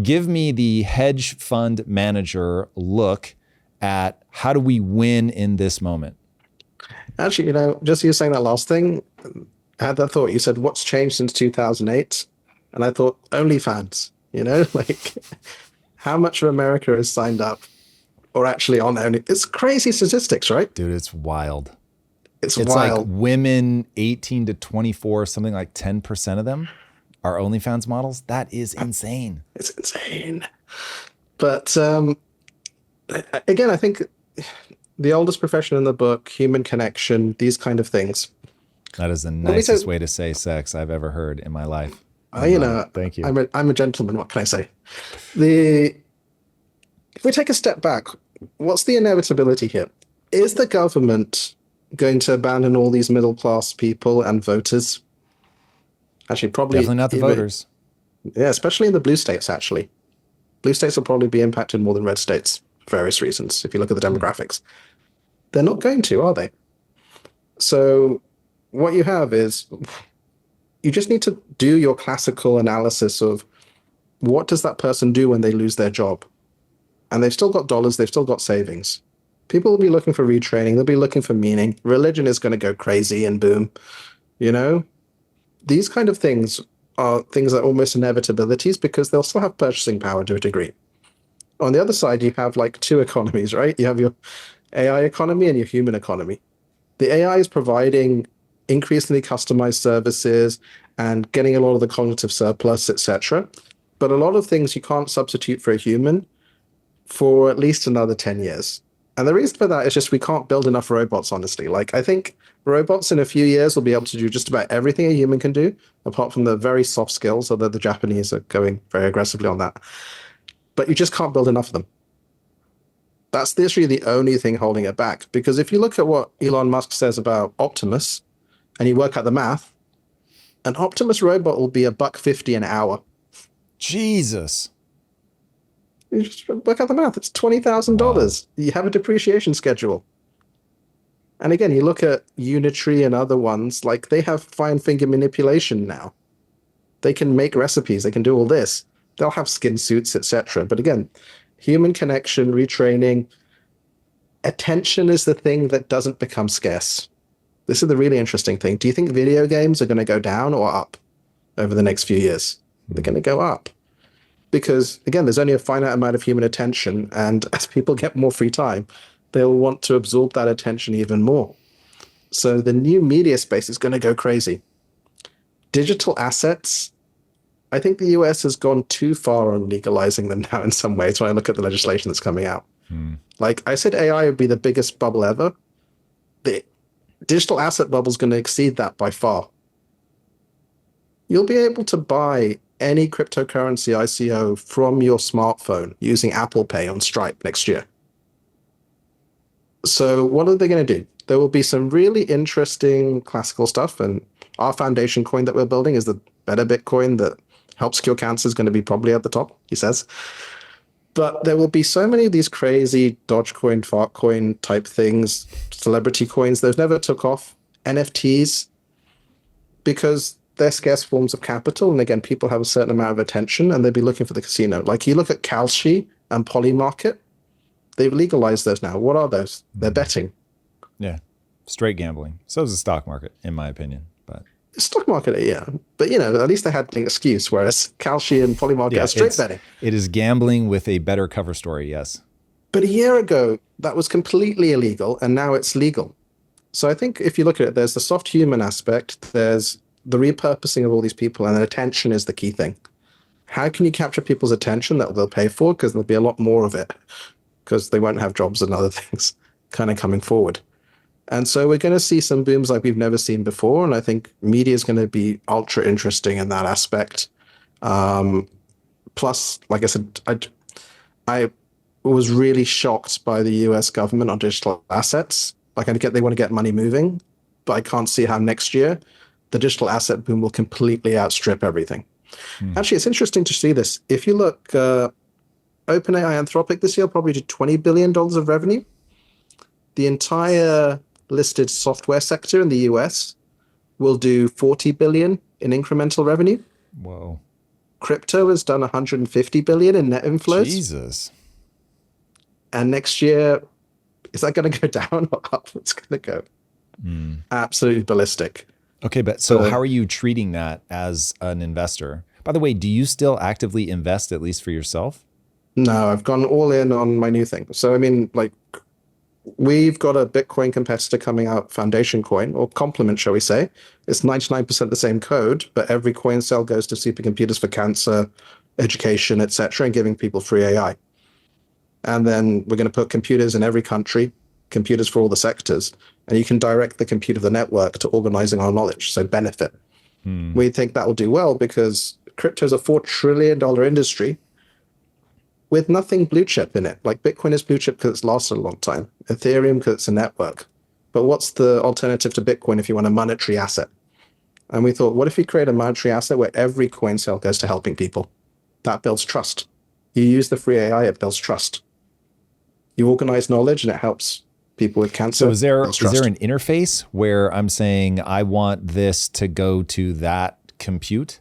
Give me the hedge fund manager look at how do we win in this moment? Actually, just you saying that last thing, I had that thought. You said, what's changed since 2008? And I thought, OnlyFans, like how much of America is signed up or actually on Only. It's crazy statistics, right? Dude, it's wild. It's like wild. women 18 to 24, something like 10% of them are OnlyFans models. That is insane. It's insane. But again, I think the oldest profession in the book, human connection, these kind of things. That is the nicest way to say sex I've ever heard in my life. Thank you. I'm a gentleman. What can I say? If we take a step back, what's the inevitability here? Is the government going to abandon all these middle class people and voters? Actually, probably definitely not the voters. Yeah, especially in the blue states. Actually, blue states will probably be impacted more than red states for various reasons. If you look at the demographics, they're not going to, are they? So what you have is you just need to do your classical analysis of what does that person do when they lose their job? And they've still got dollars, they've still got savings. People will be looking for retraining, they'll be looking for meaning. Religion is going to go crazy and boom. These kind of things are things that are almost inevitabilities because they'll still have purchasing power to a degree. On the other side, you have like two economies, right? You have your AI economy and your human economy. The AI is providing increasingly customized services and getting a lot of the cognitive surplus, etc. But a lot of things you can't substitute for a human for at least another 10 years. And the reason for that is just we can't build enough robots, honestly. Like, I think robots in a few years will be able to do just about everything a human can do, apart from the very soft skills, although the Japanese are going very aggressively on that. But you just can't build enough of them. That's literally the only thing holding it back. Because if you look at what Elon Musk says about Optimus, and you work out the math, an Optimus robot will be $1.50 an hour. Jesus. You just work out the math. It's $20,000. Wow. You have a depreciation schedule. And again, you look at Unitary and other ones, like they have fine finger manipulation now. They can make recipes. They can do all this. They'll have skin suits, etc. But again, human connection, retraining, attention is the thing that doesn't become scarce. This is the really interesting thing. Do you think video games are going to go down or up over the next few years? They're going to go up. Because, again, there's only a finite amount of human attention, and as people get more free time, they'll want to absorb that attention even more. So the new media space is going to go crazy. Digital assets, I think the US has gone too far on legalizing them now in some ways when I look at the legislation that's coming out. Like I said, AI would be the biggest bubble ever. The digital asset bubble is going to exceed that by far. You'll be able to buy any cryptocurrency ICO from your smartphone using Apple Pay on Stripe next year. So what are they going to do? There will be some really interesting classical stuff, and our foundation coin that we're building is the better Bitcoin that helps cure cancer, is going to be probably at the top, he says. But there will be so many of these crazy Dogecoin, Fartcoin type things, celebrity coins. Those never took off. NFTs, because they're scarce forms of capital. And again, people have a certain amount of attention and they'll be looking for the casino. Like you look at Kalshi and Polymarket, they've legalized those now. What are those? They're betting. Yeah. Straight gambling. So is the stock market, in my opinion. But stock market, yeah. But, at least they had an excuse, whereas Kalshi and Polymarket are straight betting. It is gambling with a better cover story, yes. But a year ago, that was completely illegal, and now it's legal. So I think if you look at it, there's the soft human aspect, there's the repurposing of all these people, and attention is the key thing. How can you capture people's attention that they'll pay for? Because there'll be a lot more of it, because they won't have jobs and other things kind of coming forward. And so we're going to see some booms like we've never seen before. And I think media is going to be ultra interesting in that aspect. Plus, like I said, I was really shocked by the US government on digital assets. Like they want to get money moving, but I can't see how next year the digital asset boom will completely outstrip everything. Actually, it's interesting to see this. If you look, OpenAI, Anthropic this year probably did $20 billion of revenue. The entire listed software sector in the US will do $40 billion in incremental revenue. Whoa. crypto has done 150 billion in net inflows. Jesus. And next year, is that going to go down or up? It's going to go absolutely ballistic. Okay, but so how are you treating that as an investor? By the way, do you still actively invest, at least for yourself? No, I've gone all in on my new thing. So, I mean, like, we've got a Bitcoin competitor coming out, Foundation Coin, or Complement, shall we say. It's 99% the same code, but every coin cell goes to supercomputers for cancer, education, etc., and giving people free AI. And then we're going to put computers in every country, computers for all the sectors, and you can direct the compute of the network to organizing our knowledge, so benefit. We think that will do well because crypto is a $4 trillion industry with nothing blue chip in it. Like Bitcoin is blue chip because it's lasted a long time. Ethereum because it's a network. But what's the alternative to Bitcoin if you want a monetary asset? And we thought, what if we create a monetary asset where every coin cell goes to helping people? That builds trust. You use the free AI, it builds trust. You organize knowledge and it helps people with cancer. So is there an interface where I'm saying I want this to go to that compute?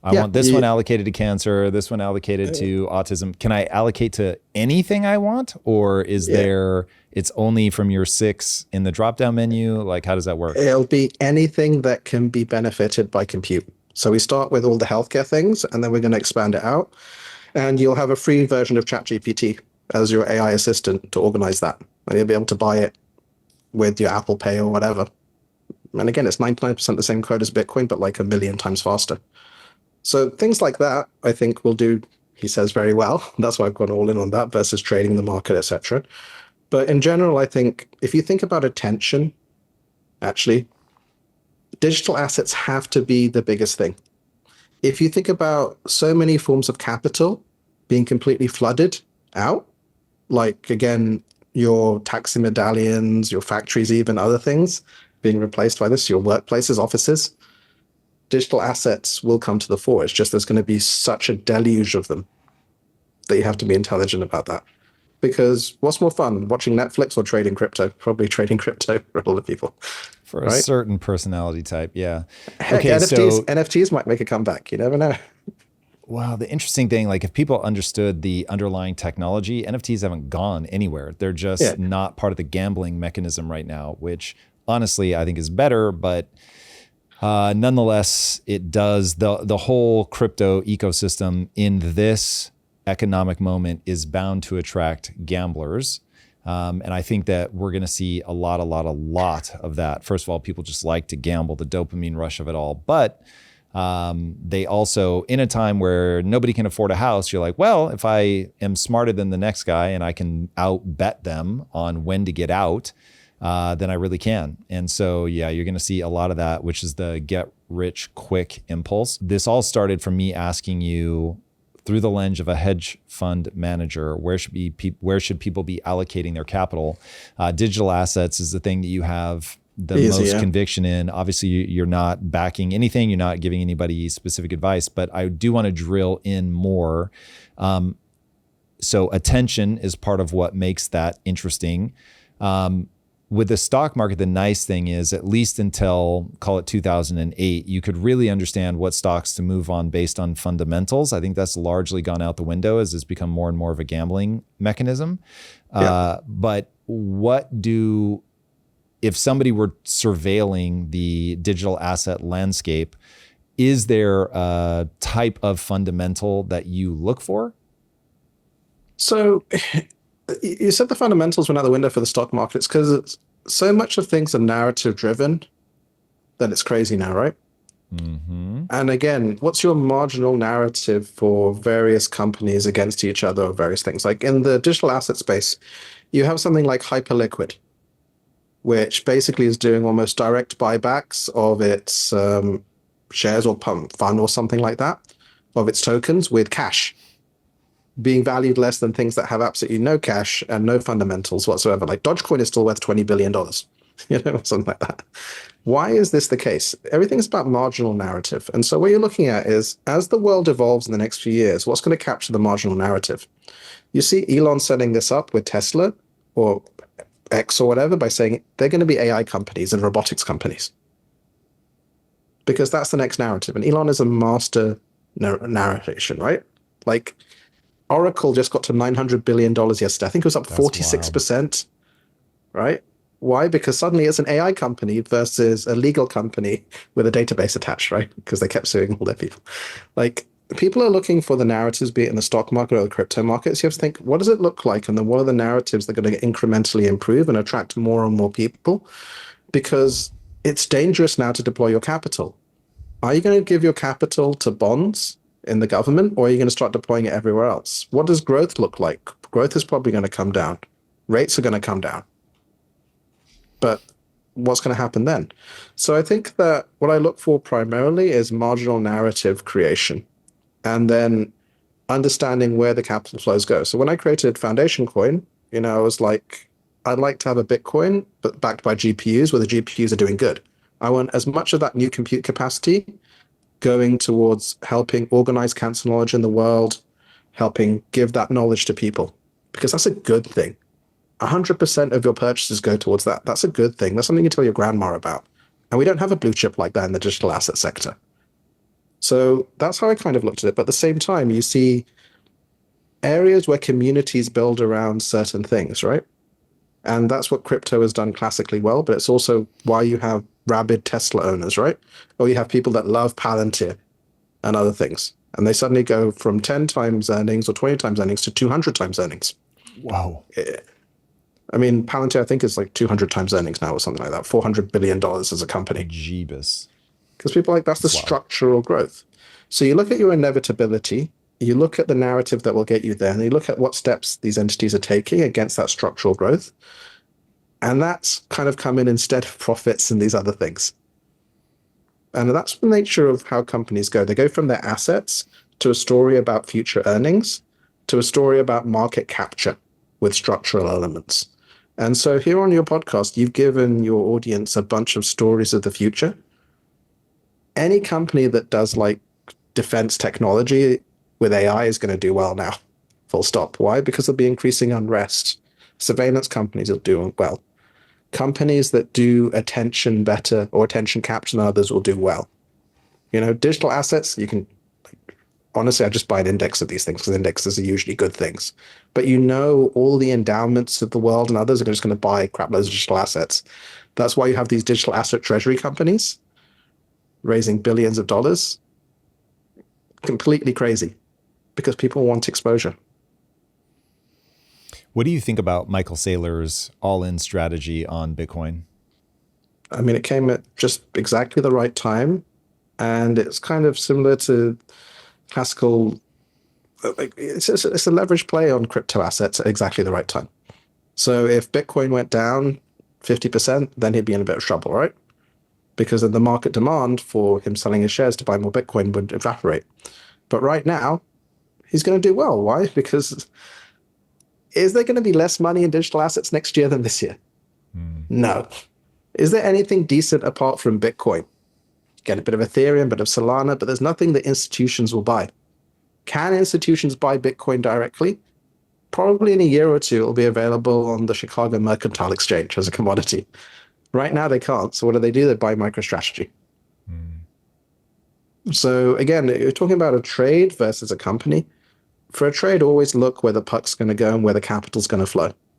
I want this one allocated to cancer, this one allocated to autism. Can I allocate to anything I want? Or is there, it's only from your 6 in the drop-down menu? Like, how does that work? It'll be anything that can be benefited by compute. So we start with all the healthcare things, and then we're going to expand it out. And you'll have a free version of ChatGPT as your AI assistant to organize that. And you'll be able to buy it with your Apple Pay or whatever. And again, it's 99% the same code as Bitcoin, but like 1,000,000 times faster. So things like that, I think will do, he says, very well. That's why I've gone all in on that versus trading the market, etc. But in general, I think if you think about attention, actually, digital assets have to be the biggest thing. If you think about so many forms of capital being completely flooded out, like, again, your taxi medallions, your factories, even other things being replaced by this, your workplaces, offices, digital assets will come to the fore. It's just there's going to be such a deluge of them that you have to be intelligent about that. Because what's more fun, watching Netflix or trading crypto? Probably trading crypto for a lot of people. For a certain personality type, yeah. Heck, okay, NFTs might make a comeback. You never know. Wow, the interesting thing, like if people understood the underlying technology, NFTs haven't gone anywhere. They're just not part of the gambling mechanism right now, which honestly I think is better, but nonetheless, it does, the whole crypto ecosystem in this economic moment is bound to attract gamblers. And I think that we're going to see a lot of that. First of all, people just like to gamble, the dopamine rush of it all. But they also, in a time where nobody can afford a house, you're like, well, if I am smarter than the next guy and I can outbet them on when to get out, then I really can. And so, yeah, you're going to see a lot of that, which is the get rich quick impulse. This all started from me asking you, through the lens of a hedge fund manager, where should people be allocating their capital? Digital assets is the thing that you have the most conviction in. Obviously, you're not backing anything. You're not giving anybody specific advice, but I do want to drill in more. So attention is part of what makes that interesting. With the stock market, the nice thing is, at least until, call it 2008, you could really understand what stocks to move on based on fundamentals. I think that's largely gone out the window as it's become more and more of a gambling mechanism. But if somebody were surveilling the digital asset landscape, is there a type of fundamental that you look for? So you said the fundamentals went out the window for the stock market. It's because so much of things are narrative driven that it's crazy now, right? Mm-hmm. And again, what's your marginal narrative for various companies against each other or various things? Like in the digital asset space, you have something like Hyperliquid, which basically is doing almost direct buybacks of its shares or fund or something like that, of its tokens with cash, being valued less than things that have absolutely no cash and no fundamentals whatsoever. Like Dogecoin is still worth $20 billion, something like that. Why is this the case? Everything's about marginal narrative. And so what you're looking at is, as the world evolves in the next few years, what's going to capture the marginal narrative? You see Elon setting this up with Tesla or X or whatever by saying they're going to be AI companies and robotics companies. Because that's the next narrative. And Elon is a master narration, right? Like Oracle just got to $900 billion yesterday. I think it was up That's 46%, right? Why? Because suddenly it's an AI company versus a legal company with a database attached, right? Because they kept suing all their people. Like, people are looking for the narratives, be it in the stock market or the crypto markets. You have to think, what does it look like? And then what are the narratives that are going to incrementally improve and attract more and more people? Because it's dangerous now to deploy your capital. Are you going to give your capital to bonds in the government, or are you going to start deploying it everywhere else? What does growth look like? Growth is probably going to come down. Rates are going to come down. But what's going to happen then? So I think that what I look for primarily is marginal narrative creation, and then understanding where the capital flows go. So when I created Foundation Coin, I was like, I'd like to have a Bitcoin, but backed by GPUs where the GPUs are doing good. I want as much of that new compute capacity going towards helping organize cancer knowledge in the world, helping give that knowledge to people, because that's a good thing. 100% of your purchases go towards that. That's a good thing. That's something you tell your grandma about. And we don't have a blue chip like that in the digital asset sector. So that's how I kind of looked at it. But at the same time, you see areas where communities build around certain things, right? And that's what crypto has done classically well, but it's also why you have rabid Tesla owners, right? Or you have people that love Palantir and other things. And they suddenly go from 10 times earnings or 20 times earnings to 200 times earnings. Wow. I mean, Palantir, I think, is like 200 times earnings now or something like that, $400 billion as a company. Jeebus. Because people are like, that's the structural growth. So you look at your inevitability, you look at the narrative that will get you there, and you look at what steps these entities are taking against that structural growth. And that's kind of come in instead of profits and these other things. And that's the nature of how companies go. They go from their assets to a story about future earnings to a story about market capture with structural elements. And so here on your podcast, you've given your audience a bunch of stories of the future. Any company that does like defense technology with AI is going to do well now. Full stop. Why? Because there'll be increasing unrest. Surveillance companies will do well. Companies that do attention better or attention capture than others will do well. Digital assets, you can, honestly, I just buy an index of these things because indexes are usually good things. But all the endowments of the world and others are just going to buy crap loads of digital assets. That's why you have these digital asset treasury companies raising billions of dollars. Completely crazy because people want exposure. What do you think about Michael Saylor's all-in strategy on Bitcoin? I mean, it came at just exactly the right time, and it's kind of similar to classical. It's a leverage play on crypto assets at exactly the right time. So if Bitcoin went down 50%, then he'd be in a bit of trouble, right? Because then the market demand for him selling his shares to buy more Bitcoin would evaporate. But right now, he's going to do well. Why? Because is there going to be less money in digital assets next year than this year? No. Is there anything decent apart from Bitcoin? Get a bit of Ethereum, a bit of Solana, but there's nothing that institutions will buy. Can institutions buy Bitcoin directly? Probably in a year or two, it'll be available on the Chicago Mercantile Exchange as a commodity. Right now, they can't. So what do? They buy MicroStrategy. So again, you're talking about a trade versus a company. For a trade, always look where the puck's going to go and where the capital's going to flow.